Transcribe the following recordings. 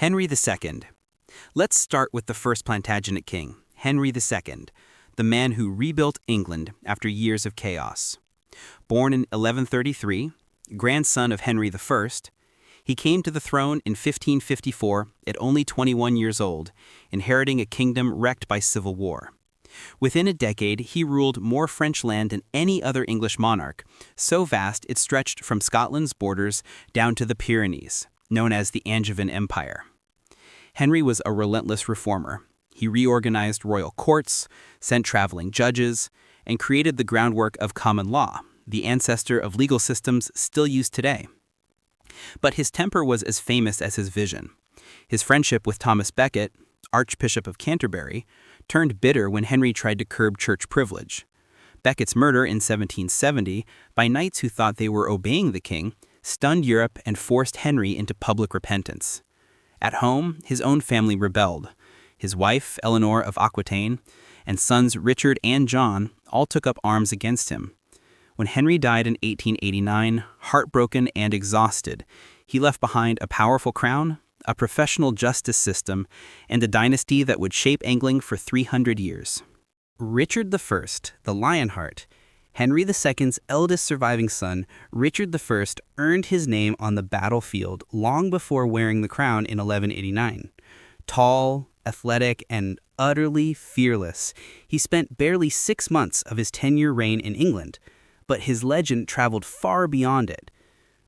Henry II. Let's start with the first Plantagenet king, Henry II, the man who rebuilt England after years of chaos. Born in 1133, grandson of Henry I, he came to the throne in 1554 at only 21 years old, inheriting a kingdom wrecked by civil war. Within a decade, he ruled more French land than any other English monarch, so vast it stretched from Scotland's borders down to the Pyrenees, known as the Angevin Empire. Henry was a relentless reformer. He reorganized royal courts, sent traveling judges, and created the groundwork of common law, the ancestor of legal systems still used today. But his temper was as famous as his vision. His friendship with Thomas Becket, Archbishop of Canterbury, turned bitter when Henry tried to curb church privilege. Becket's murder in 1770 by knights who thought they were obeying the king stunned Europe and forced Henry into public repentance. At home, his own family rebelled. His wife, Eleanor of Aquitaine, and sons Richard and John all took up arms against him. When Henry died in 1889, heartbroken and exhausted, he left behind a powerful crown, a professional justice system, and a dynasty that would shape England for 300 years. Richard I, the Lionheart, Henry II's eldest surviving son, Richard I earned his name on the battlefield long before wearing the crown in 1189. Tall, athletic, and utterly fearless, he spent barely 6 months of his 10-year reign in England, but his legend traveled far beyond it.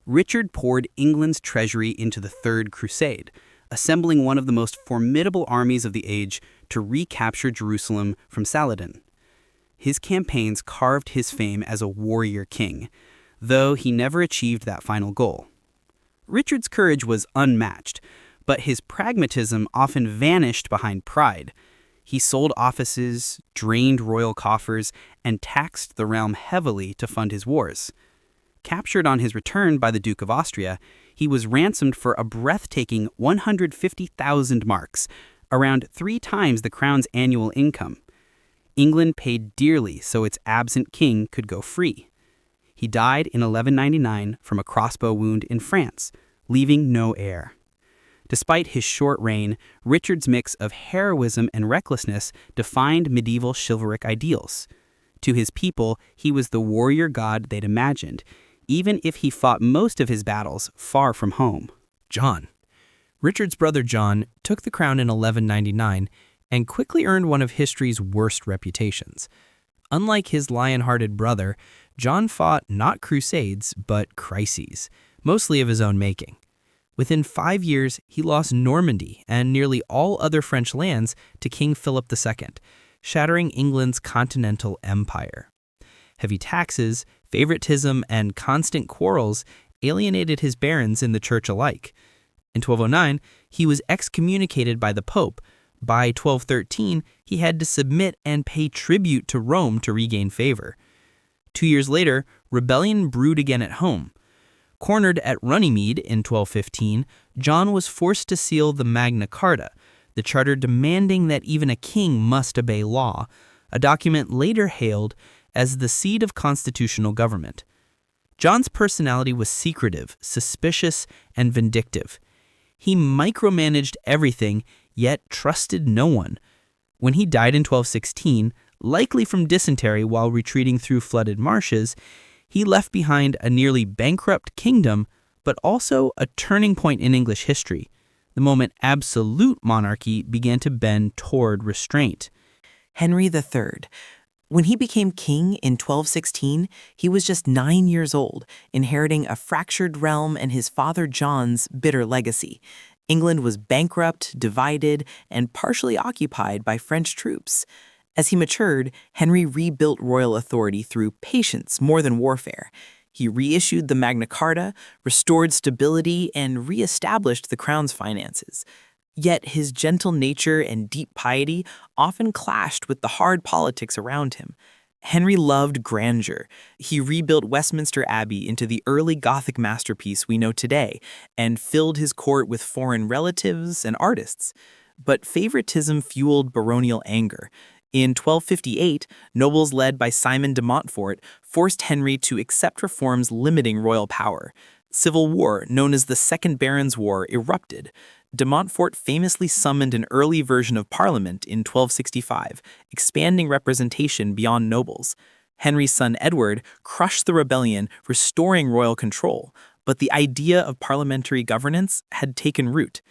Richard poured England's treasury into the Third Crusade, assembling one of the most formidable armies of the age to recapture Jerusalem from Saladin. His campaigns carved his fame as a warrior king, though he never achieved that final goal. Richard's courage was unmatched, but his pragmatism often vanished behind pride. He sold offices, drained royal coffers, and taxed the realm heavily to fund his wars. Captured on his return by the Duke of Austria, he was ransomed for a breathtaking 150,000 marks, around 3 times the crown's annual income. England paid dearly so its absent king could go free. He died in 1199 from a crossbow wound in France, leaving no heir. Despite his short reign, Richard's mix of heroism and recklessness defined medieval chivalric ideals. To his people, he was the warrior god they'd imagined, even if he fought most of his battles far from home. John. Richard's brother John took the crown in 1199 and quickly earned one of history's worst reputations. Unlike his lion-hearted brother, John fought not crusades, but crises, mostly of his own making. Within 5 years, he lost Normandy and nearly all other French lands to King Philip II, shattering England's continental empire. Heavy taxes, favoritism, and constant quarrels alienated his barons in the church alike. In 1209, he was excommunicated by the Pope. By 1213, he had to submit and pay tribute to Rome to regain favor. 2 years later, rebellion brewed again at home. Cornered at Runnymede in 1215, John was forced to seal the Magna Carta, the charter demanding that even a king must obey law, a document later hailed as the seed of constitutional government. John's personality was secretive, suspicious, and vindictive. He micromanaged everything, yet trusted no one. When he died in 1216, likely from dysentery while retreating through flooded marshes, he left behind a nearly bankrupt kingdom, but also a turning point in English history, the moment absolute monarchy began to bend toward restraint. Henry III. When he became king in 1216, he was just 9 years old, inheriting a fractured realm and his father John's bitter legacy. England was bankrupt, divided, and partially occupied by French troops. As he matured, Henry rebuilt royal authority through patience more than warfare. He reissued the Magna Carta, restored stability, and reestablished the crown's finances. Yet his gentle nature and deep piety often clashed with the hard politics around him. Henry loved grandeur. He rebuilt Westminster Abbey into the early Gothic masterpiece we know today and filled his court with foreign relatives and artists. But favoritism fueled baronial anger. In 1258, nobles led by Simon de Montfort forced Henry to accept reforms limiting royal power. Civil war, known as the Second Barons' War, erupted. De Montfort famously summoned an early version of Parliament in 1265, expanding representation beyond nobles. Henry's son Edward crushed the rebellion, restoring royal control, but the idea of parliamentary governance had taken root.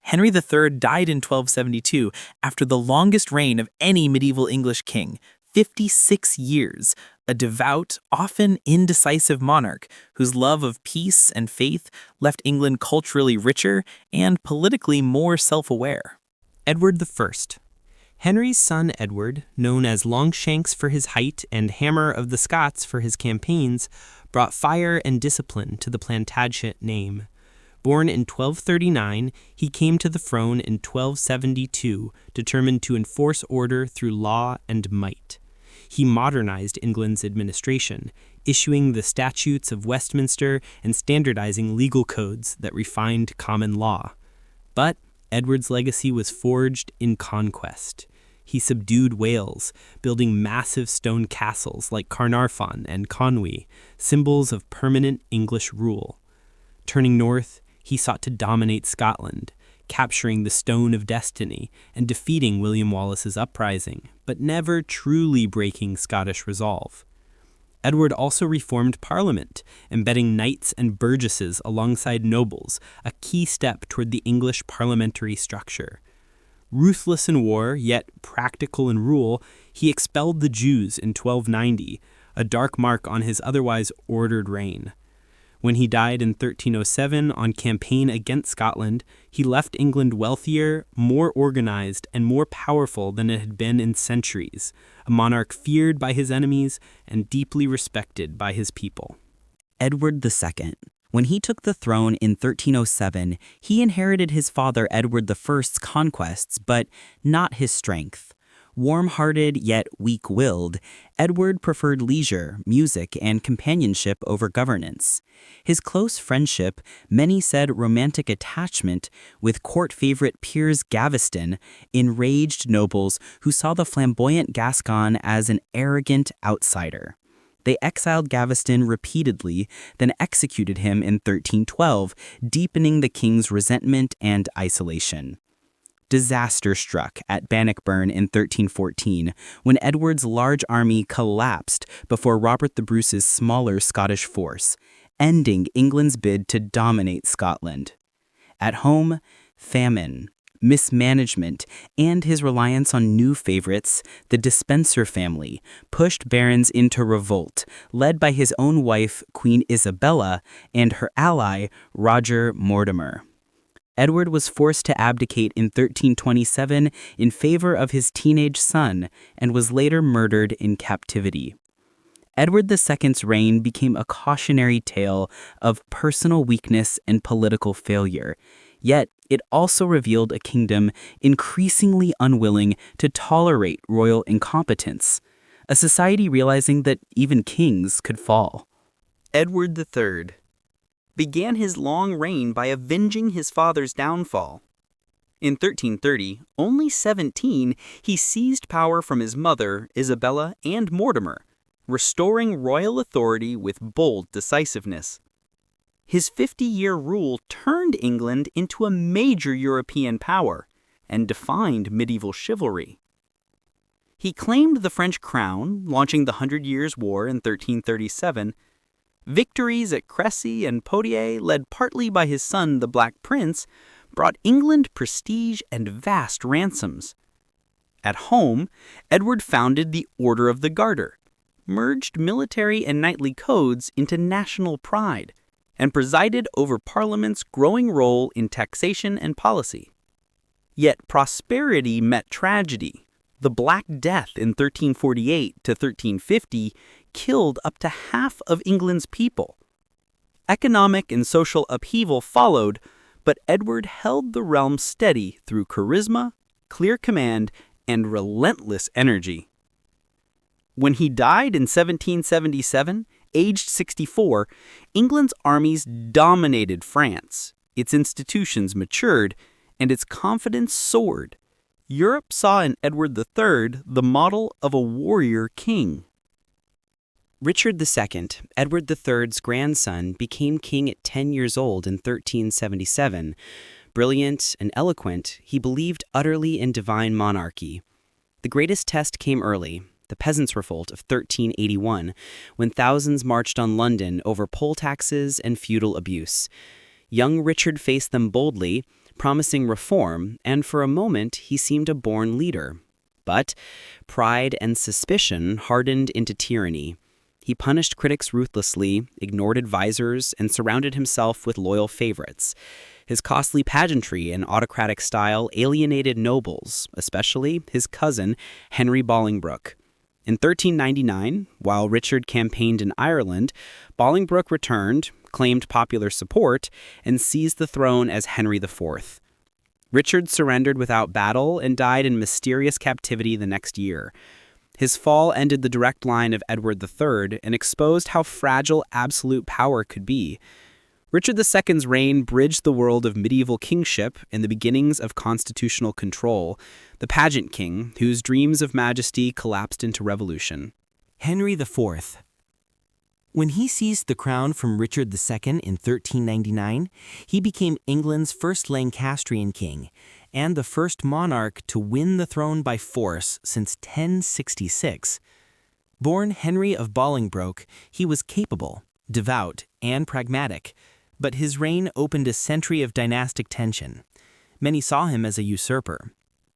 Henry III died in 1272 after the longest reign of any medieval English king, 56 years, a devout, often indecisive monarch whose love of peace and faith left England culturally richer and politically more self-aware. Edward I. Henry's son Edward, known as Longshanks for his height and Hammer of the Scots for his campaigns, brought fire and discipline to the Plantagenet name. Born in 1239, he came to the throne in 1272, determined to enforce order through law and might. He modernized England's administration, issuing the Statutes of Westminster and standardizing legal codes that refined common law. But Edward's legacy was forged in conquest. He subdued Wales, building massive stone castles like Caernarfon and Conwy, symbols of permanent English rule. Turning north, he sought to dominate Scotland, capturing the Stone of Destiny and defeating William Wallace's uprising, but never truly breaking Scottish resolve. Edward also reformed Parliament, embedding knights and burgesses alongside nobles, a key step toward the English parliamentary structure. Ruthless in war, yet practical in rule, he expelled the Jews in 1290, a dark mark on his otherwise ordered reign. When he died in 1307 on campaign against Scotland, he left England wealthier, more organized, and more powerful than it had been in centuries, a monarch feared by his enemies and deeply respected by his people. Edward II. When he took the throne in 1307, he inherited his father Edward I's conquests, but not his strength. Warm-hearted yet weak-willed, Edward preferred leisure, music, and companionship over governance. His close friendship, many said romantic attachment, with court favorite Piers Gaveston enraged nobles who saw the flamboyant Gascon as an arrogant outsider. They exiled Gaveston repeatedly, then executed him in 1312, deepening the king's resentment and isolation. Disaster struck at Bannockburn in 1314 when Edward's large army collapsed before Robert the Bruce's smaller Scottish force, ending England's bid to dominate Scotland. At home, famine, mismanagement, and his reliance on new favorites, the Despencer family, pushed barons into revolt, led by his own wife, Queen Isabella, and her ally, Roger Mortimer. Edward was forced to abdicate in 1327 in favor of his teenage son and was later murdered in captivity. Edward II's reign became a cautionary tale of personal weakness and political failure, yet it also revealed a kingdom increasingly unwilling to tolerate royal incompetence, a society realizing that even kings could fall. Edward III began his long reign by avenging his father's downfall. In 1330, only 17, he seized power from his mother, Isabella, and Mortimer, restoring royal authority with bold decisiveness. His 50-year rule turned England into a major European power and defined medieval chivalry. He claimed the French crown, launching the 100 Years' War in 1337. Victories at Crécy and Poitiers, led partly by his son, the Black Prince, brought England prestige and vast ransoms. At home, Edward founded the Order of the Garter, merged military and knightly codes into national pride, and presided over Parliament's growing role in taxation and policy. Yet prosperity met tragedy. The Black Death in 1348 to 1350 killed up to half of England's people. Economic and social upheaval followed, but Edward held the realm steady through charisma, clear command, and relentless energy. When he died in 1777, aged 64, England's armies dominated France, its institutions matured, and its confidence soared. Europe saw in Edward III the model of a warrior king. Richard II, Edward III's grandson, became king at 10 years old in 1377, Brilliant and eloquent, he believed utterly in divine monarchy. The greatest test came early, the Peasants' Revolt of 1381, when thousands marched on London over poll taxes and feudal abuse. Young Richard faced them boldly, promising reform, and for a moment he seemed a born leader. But pride and suspicion hardened into tyranny. He punished critics ruthlessly, ignored advisors, and surrounded himself with loyal favorites. His costly pageantry and autocratic style alienated nobles, especially his cousin, Henry Bolingbroke. In 1399, while Richard campaigned in Ireland, Bolingbroke returned, claimed popular support, and seized the throne as Henry IV. Richard surrendered without battle and died in mysterious captivity the next year. His fall ended the direct line of Edward III and exposed how fragile absolute power could be. Richard II's reign bridged the world of medieval kingship and the beginnings of constitutional control, the pageant king whose dreams of majesty collapsed into revolution. Henry IV. When he seized the crown from Richard II in 1399, he became England's first Lancastrian king and the first monarch to win the throne by force since 1066. Born Henry of Bolingbroke, he was capable, devout, and pragmatic, but his reign opened a century of dynastic tension. Many saw him as a usurper.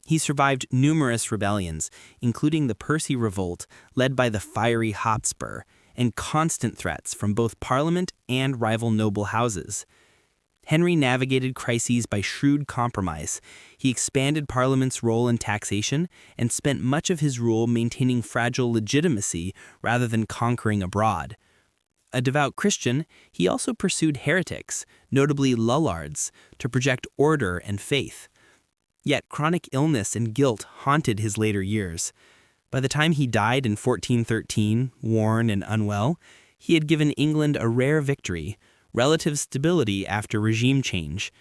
He survived numerous rebellions, including the Percy Revolt led by the fiery Hotspur, and constant threats from both Parliament and rival noble houses. Henry navigated crises by shrewd compromise. He expanded Parliament's role in taxation and spent much of his rule maintaining fragile legitimacy rather than conquering abroad. A devout Christian, he also pursued heretics, notably Lollards, to project order and faith. Yet chronic illness and guilt haunted his later years. By the time he died in 1413, worn and unwell, he had given England a rare victory, relative stability after regime change.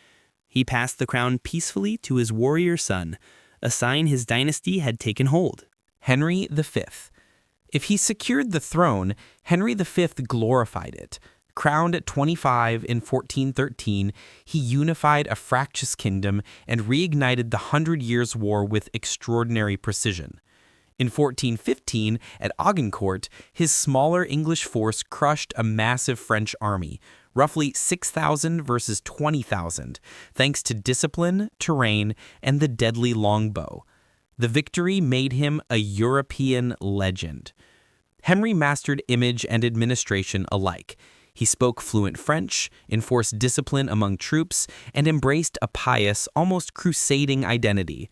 He passed the crown peacefully to his warrior son, a sign his dynasty had taken hold. Henry V. If he secured the throne, Henry V glorified it. Crowned at 25 in 1413, he unified a fractious kingdom and reignited the Hundred Years' War with extraordinary precision. In 1415, at Agincourt, his smaller English force crushed a massive French army, roughly 6,000 versus 20,000, thanks to discipline, terrain, and the deadly longbow. The victory made him a European legend. Henry mastered image and administration alike. He spoke fluent French, enforced discipline among troops, and embraced a pious, almost crusading identity.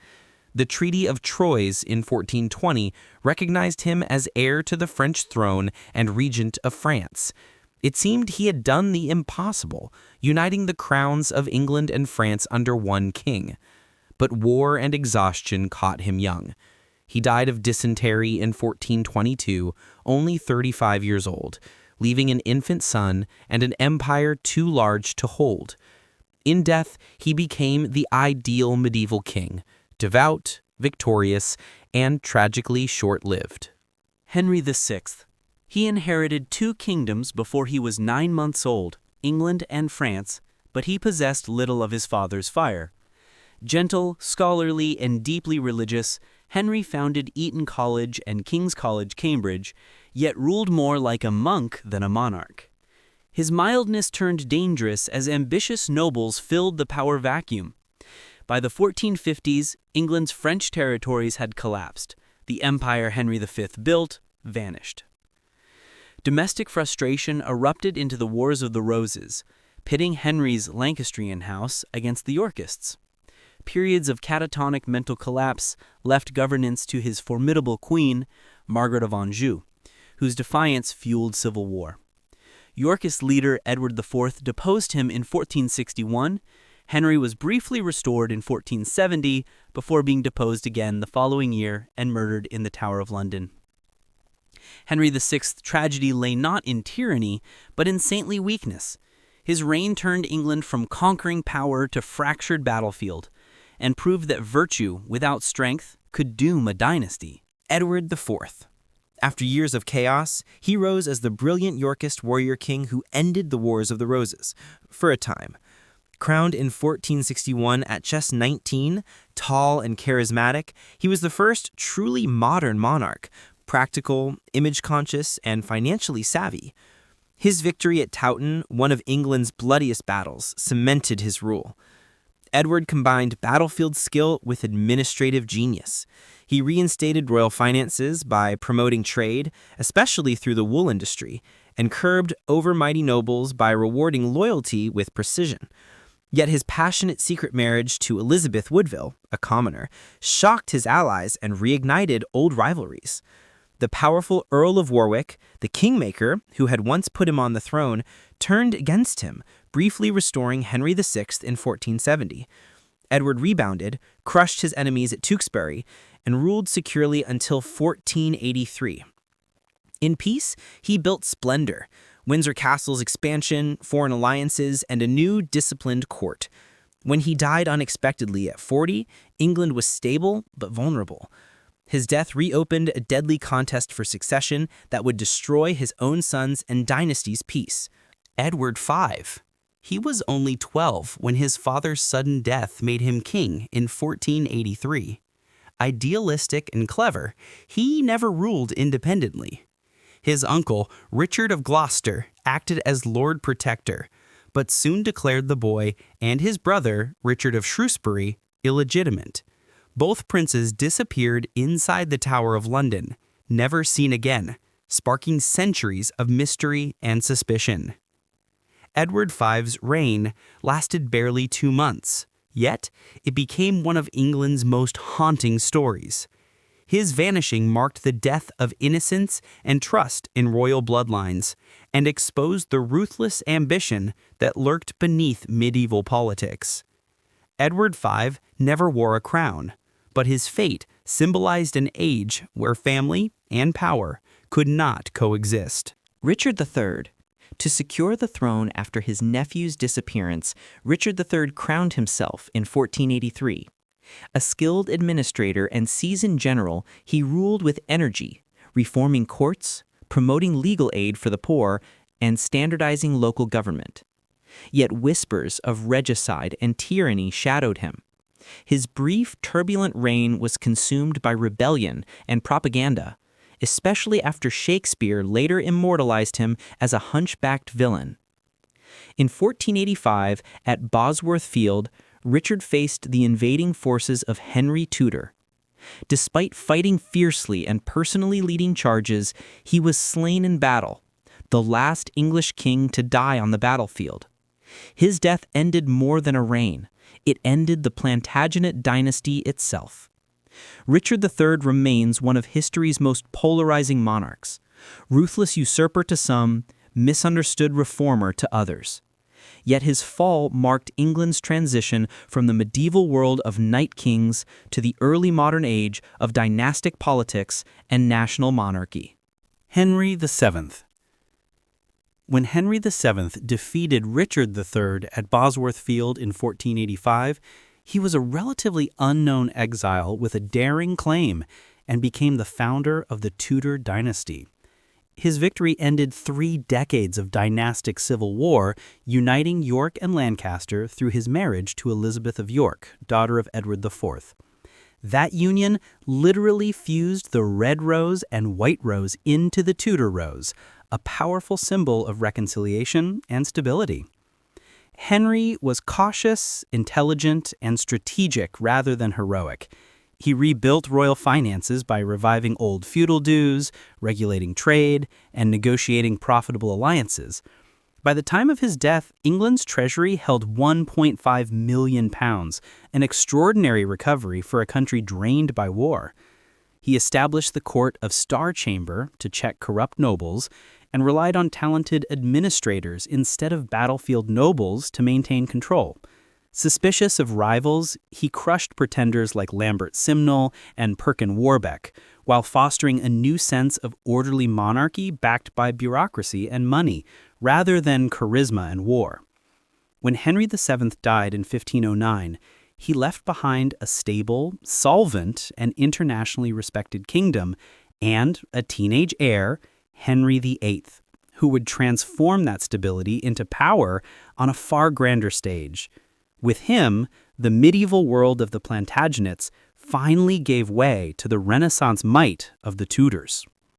The Treaty of Troyes in 1420 recognized him as heir to the French throne and regent of France. It seemed he had done the impossible, uniting the crowns of England and France under one king. But war and exhaustion caught him young. He died of dysentery in 1422, only 35 years old, leaving an infant son and an empire too large to hold. In death, he became the ideal medieval king, devout, victorious, and tragically short-lived. Henry VI. He inherited 2 kingdoms before he was 9 months old, England and France, but he possessed little of his father's fire. Gentle, scholarly, and deeply religious, Henry founded Eton College and King's College, Cambridge, yet ruled more like a monk than a monarch. His mildness turned dangerous as ambitious nobles filled the power vacuum. By the 1450s, England's French territories had collapsed. The empire Henry V built vanished. Domestic frustration erupted into the Wars of the Roses, pitting Henry's Lancastrian house against the Yorkists. Periods of catatonic mental collapse left governance to his formidable queen, Margaret of Anjou, whose defiance fueled civil war. Yorkist leader Edward IV deposed him in 1461. Henry was briefly restored in 1470 before being deposed again the following year and murdered in the Tower of London. Henry VI's tragedy lay not in tyranny, but in saintly weakness. His reign turned England from conquering power to fractured battlefield, and proved that virtue without strength could doom a dynasty. Edward IV. After years of chaos, he rose as the brilliant Yorkist warrior king who ended the Wars of the Roses, for a time. Crowned in 1461 at just 19, tall and charismatic, he was the first truly modern monarch, practical, image-conscious, and financially savvy. His victory at Towton, one of England's bloodiest battles, cemented his rule. Edward combined battlefield skill with administrative genius. He reinstated royal finances by promoting trade, especially through the wool industry, and curbed overmighty nobles by rewarding loyalty with precision. Yet his passionate secret marriage to Elizabeth Woodville, a commoner, shocked his allies and reignited old rivalries. The powerful Earl of Warwick, the kingmaker who had once put him on the throne, turned against him, briefly restoring Henry VI in 1470. Edward rebounded, crushed his enemies at Tewkesbury, and ruled securely until 1483. In peace, he built splendor, Windsor Castle's expansion, foreign alliances, and a new, disciplined court. When he died unexpectedly at 40, England was stable but vulnerable. His death reopened a deadly contest for succession that would destroy his own sons and dynasty's peace. Edward V. He was only 12 when his father's sudden death made him king in 1483. Idealistic and clever, he never ruled independently. His uncle, Richard of Gloucester, acted as Lord Protector, but soon declared the boy and his brother, Richard of Shrewsbury, illegitimate. Both princes disappeared inside the Tower of London, never seen again, sparking centuries of mystery and suspicion. Edward V's reign lasted barely 2 months, yet it became one of England's most haunting stories. His vanishing marked the death of innocence and trust in royal bloodlines, and exposed the ruthless ambition that lurked beneath medieval politics. Edward V never wore a crown, but his fate symbolized an age where family and power could not coexist. Richard III. To secure the throne after his nephew's disappearance, Richard III crowned himself in 1483. A skilled administrator and seasoned general, he ruled with energy, reforming courts, promoting legal aid for the poor, and standardizing local government. Yet whispers of regicide and tyranny shadowed him. His brief, turbulent reign was consumed by rebellion and propaganda, especially after Shakespeare later immortalized him as a hunchbacked villain. In 1485, at Bosworth Field, Richard faced the invading forces of Henry Tudor. Despite fighting fiercely and personally leading charges, he was slain in battle, the last English king to die on the battlefield. His death ended more than a reign. It ended the Plantagenet dynasty itself. Richard III remains one of history's most polarizing monarchs, ruthless usurper to some, misunderstood reformer to others. Yet his fall marked England's transition from the medieval world of knight kings to the early modern age of dynastic politics and national monarchy. Henry VII. When Henry VII defeated Richard III at Bosworth Field in 1485, he was a relatively unknown exile with a daring claim and became the founder of the Tudor dynasty. His victory ended 3 decades of dynastic civil war, uniting York and Lancaster through his marriage to Elizabeth of York, daughter of Edward IV. That union literally fused the red rose and white rose into the Tudor rose, a powerful symbol of reconciliation and stability. Henry was cautious, intelligent, and strategic rather than heroic. He rebuilt royal finances by reviving old feudal dues, regulating trade, and negotiating profitable alliances. By the time of his death, England's treasury held £1.5 million, an extraordinary recovery for a country drained by war. He established the court of Star Chamber to check corrupt nobles, and relied on talented administrators instead of battlefield nobles to maintain control. Suspicious of rivals, he crushed pretenders like Lambert Simnel and Perkin Warbeck, while fostering a new sense of orderly monarchy backed by bureaucracy and money, rather than charisma and war. When Henry VII died in 1509, he left behind a stable, solvent, and internationally respected kingdom, and a teenage heir, Henry VIII, who would transform that stability into power on a far grander stage. With him, the medieval world of the Plantagenets finally gave way to the Renaissance might of the Tudors.